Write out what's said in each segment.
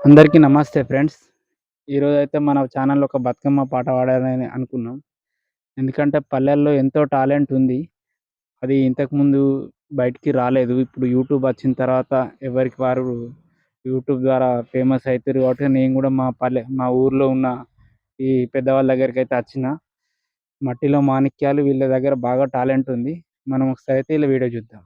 అందరికీ నమస్తే ఫ్రెండ్స్. ఈరోజైతే మన ఛానల్‌లో ఒక బతుకమ్మ పాట పాడాలని అనుకున్నాం. ఎందుకంటే పల్లెల్లో ఎంతో టాలెంట్ ఉంది. అది ఇంతకుముందు బయటికి రాలేదు. ఇప్పుడు యూట్యూబ్ వచ్చిన తర్వాత ఎవరికి వారు యూట్యూబ్ ద్వారా ఫేమస్ అయితుర్రు కాబట్టి నేను గూడా మా ఊర్లో ఉన్న ఈ పెద్దవాళ్ళ దగ్గరికైతే వచ్చిన. మట్టిలో మాణిక్యాలు వీళ్ళ దగ్గర బాగా టాలెంట్ ఉంది. మనం ఒకసారి అయితే ఈళ్ళ వీడియో చూద్దాం.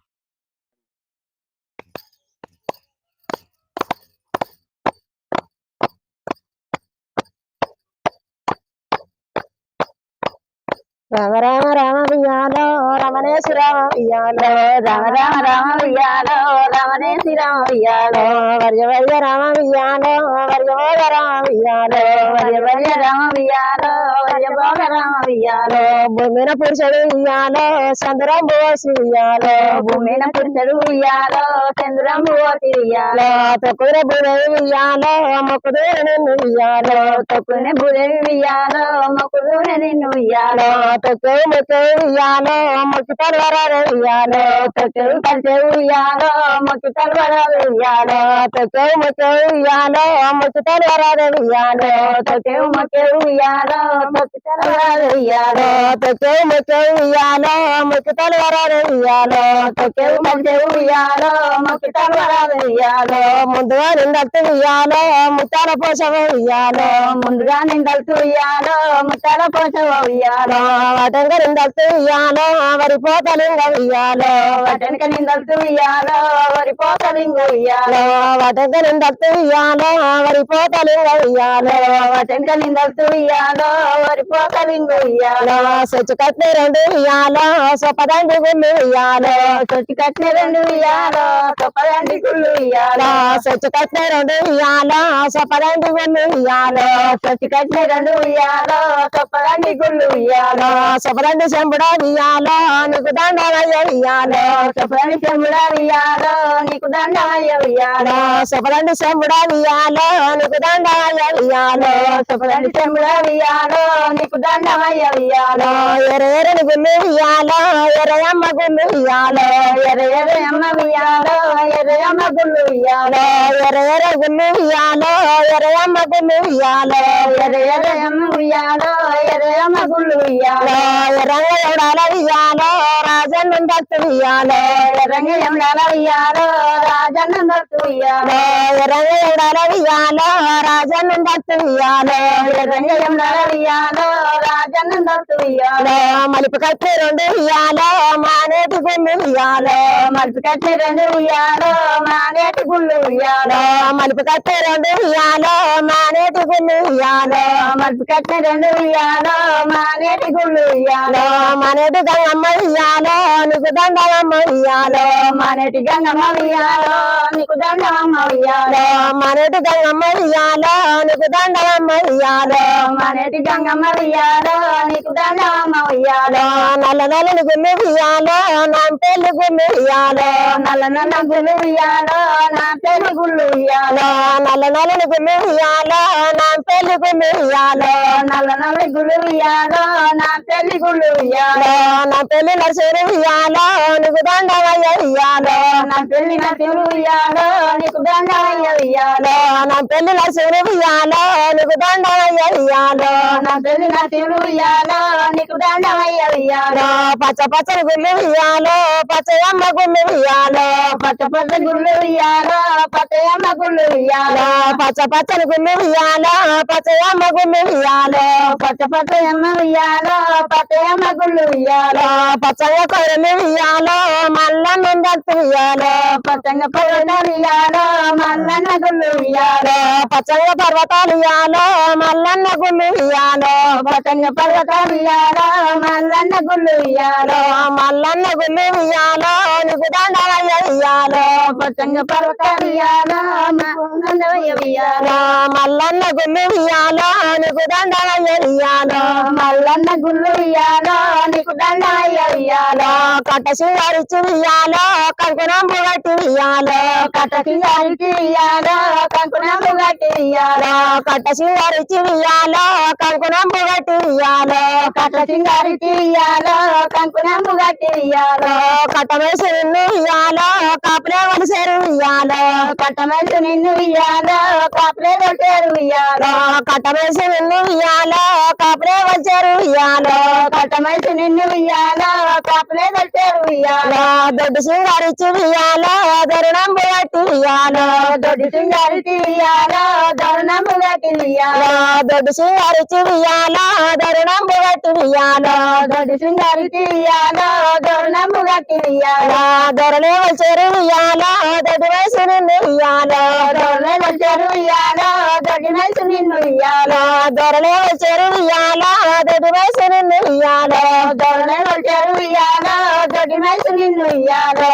రామ రామ రామ వియాలో రమణేశ రామ వియాలో రామ రామ రామ వియాలో రమణేశ రామ వియాలో వర్య వర్య రామ వియాలో వర్య భోగ రామ వియాలో వర్య వర్య రామ వియాలో వర్య భోగ రామ వియాలో భూమిన పురుషుడు వియాలో చంద్రం పోసి వియాలో భూమిన పురుషుడు వియాలో చంద్రం పోసి వియాలో తొక్కున భూదేవి వియాలో మొక్కుదూర నిన్ను వియాలో తొక్కున భూదేవి వియాలో మొక్కుదూర నిన్ను వియాలో తొక్కేవు మొక్కేవు వియాలో మొక్కి తలవరాలు వియాలో తొక్కేవు కలిసేవు వియాలో మొక్కి తలవరాలు వియాలో తొక్కేవు మొక్కేవు వియాలో మొక్కి తలవరాలు వియాలో తొక్కేవు మొక్కేవు వియాలో మొక్కి తలవరాలు వియాలో తొక్కేవు మొక్కేవు వియాలో మొక్కి తలవరాలు వియాలో తొక్కేవు మొక్కేవు వియాలో మొక్కి తలవరాలు వియాలో ముందుగా నిందల్తు వియాలో ముత్తాల పోషవ వియాలో ముందుగా నిందల్తు వియాలో ముత్తాల పోషవ వియాలో వటంక నిందల్తు వియాలో వరి పోతలింగ వియాలో వటంక నిందల్తు వియాలో వరి పోతలింగ వియాలో వటంక నిందల్తు వియాలో వరి పోతలింగ వియాలో వటంక నిందల్తు వియాలో వరి పోతలింగ వియాలో సొచ్చు కట్టిన రెండు వియాలో సొప్పదండి గుళ్ళు వియాలో సొచ్చు కట్టిన రెండు వియాలో సొప్పదండి గుళ్ళు వియాలో సొచ్చు కట్టిన రెండు వియాలో సొప్పదండి గుళ్ళు వియాలో సొచ్చు కట్టిన రెండు వియాలో సొప్పదండి గుళ్ళు వియాలో సొప్పదండి చెంబుడా వియాలో నీకు దండమయ్య వియాలో సొప్పదండి చెంబుడా వియాలో నీకు దండమయ్య వియాలో సొప్పదండి చెంబుడా వియాలో నీకు దండమయ్య వియాలో సొప్పదండి చెంబుడా వియాలో నీకు దండమయ్య వియాలో ఎర్రని గుళ్ళు వియాలో ఎర్రయమ్మ గుళ్ళు వియాలో ఎర్రయమ్మ వియాలో ఎర్రయమ్మ గుళ్ళు వియాలో ఎర్ర గుళ్ళు వియాలో ఎర్రయమ్మ గుళ్ళు వియాలో ఎర్రయమ్మ వియాలో ఎర్రయమ్మ గుళ్ళు వియాలో ఎర్రంగ ఎవడాల వియాలో రాజన్న దత్తు వియాలో ఎర్రంగ ఎవడాల వియాలో రాజన్న దత్తు వియాలో ఎర్రంగ ఎవడాల వియాలో రాజన్న దత్తు వియాలో ఎర్రంగ ఎవడాల వియాలో రాజన్న దత్తు వియాలో మలుపు కట్టి రెండు వియాలో మానేటి గుళ్ళు వియాలో మలుపు కట్టి రెండు వియాలో మానేటి గుళ్ళు వియాలో మలుపు కట్టి రెండు వియాలో మానేటి గుళ్ళు వియాలో మలుపు కట్టి రెండు వియాలో మానేటి గుళ్ళు వియాలో మానేటి గంగమ్మ వియాలో నీకు దండమ్మ వియాలో మానేటి గంగమ్మ వియాలో నీకు దండమ్మ వియాలో మానేటి గంగమ్మ వియాలో నీకు దండమ్మ వియాలో మానేటి గంగమ్మ వియాలో నీకు దండమ్మ వియాలో నల్ల నల్లని గుళ్ళు వియాలో నా పెళ్లి గుళ్ళు వియాలో నల్ల నల్ల గుళ్ళు వియాలో నా పెళ్లి గుళ్ళు వియాలో నల్ల నల్లని గుళ్ళు వియాలో నా పెళ్లి గుళ్ళు వియాలో నల్ల నల్ల గుళ్ళు వియాలో నా పెళ్లి గుళ్ళు వియాలో నా పెళ్లి నర్సరి వియాలో నీకు దండమయ్య వియాలో నా పెళ్లి నర్సరి వియాలో నీకు దండమయ్య వియాలో నా పెళ్లి నర్సరి వియాలో నీకు దండమయ్య వియాలో నా పెళ్లి నర్సరి వియాలో నీకు దండమయ్య వియాలో పచ్చ పచ్చని గుళ్ళు వియాలో పచ్చయమ్మ గుళ్ళు వియాలో పచ్చ పచ్చ గుళ్ళు వియాలో పచ్చయమ్మ గుళ్ళు వియాలో పచ్చ పచ్చని గుళ్ళు వియాలో పచ్చయమ్మ గుళ్ళు వియాలో పచ్చ పచ్చయమ్మ వియాలో పచ్చయమ్మ గుళ్ళు వియాలో పచ్చంగ కొరలు వియాలో మల్లన్న దత్తు వియాలో పచ్చంగ పొరల వియాలో మల్లన్న గుళ్ళు వియాలో పచ్చంగ పర్వతాలు వియాలో మల్లన్న గుళ్ళు వియాలో పచ్చంగ పర్వతాలు వియాలో మల్లన్న గుళ్ళు వియాలో మల్లన్న గుళ్ళు వియాలో నీకు దండమయ్య వియాలో పచ్చంగ పర్వతాలు వియాలో మల్లన్న వియాలో మల్లన్న గుళ్ళు వియాలో నీకు దండమయ్య వియాలో మల్లన్న గుళ్ళు వియాలో నీకు దండమయ్య వియాలో కట్ట సింగారిచి వియాలో కంకునంబు గట్టి వియాలో కట్ట సింగారిచి వియాలో కంకునంబు గట్టి వియాలో కట్ట సింగారిచి వియాలో కంకునంబు గట్టి వియాలో కట్ట సింగారిచి వియాలో కంకునంబు గట్టి వియాలో కట్టమేసి నిన్ను వియాలో కాపులే వలసేరు వియాలో కట్టమేసి నిన్ను వియాలో కాపులే కాపులే కొట్టారు ఇయ్యాలో కట్టమేసి నిన్ను ఇయ్యాలో కాపులే వచ్చారు ఇయ్యాలో కట్టమేసి నిన్ను ఇయ్యాలో కాపులే కొట్టారు ఇయ్యాలో దొడ్డు సింగారిచ్చి ఇయ్యాలో దరుణంబు కట్టి ఇయ్యాలో దొడ్డు సింగారిచ్చి ఇయ్యాలో దరుణంబు కట్టి ఇయ్యాలో దొడ్డు సింగారిచ్చి ఇయ్యాలో దరుణంబు కట్టి ఇయ్యాలో దొడ్డు సింగారిచ్చి ఇయ్యాలో దరుణంబు కట్టి ఇయ్యాలో దొరలే వచ్చారు ఇయ్యాలో దొడ్డు వయసు నిన్ను ఇయ్యాలో దొరలే వచ్చారు ఇయ్యాలో దొడ్డు వయసు నిన్ను ఇయ్యాలో దొరలే వచ్చారు ఇయ్యాలో దొడ్డు వయసు నిన్ను ఇయ్యాలో దొరలే వచ్చారు ఇయ్యాలో దొడ్డు వయసు నిన్ను ఇయ్యాలో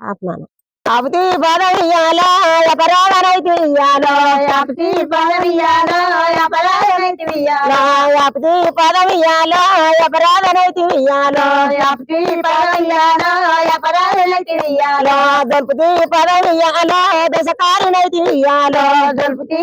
ఆత్మాన ఆపుతి పదవియాలో అపరాధనైతి ఇయ్యాలో ఆపుతి పదవియాలో అపరాధనైతి ఇయ్యాలో ఆపుతి పదవియాలో అపరాధనైతి ఇయ్యాలో ఆపుతి పదవియాలో అపరాధనైతి ఇయ్యాలో దొల్పుతి పదవియాలో దశకారినైతి ఇయ్యాలో దొల్పుతి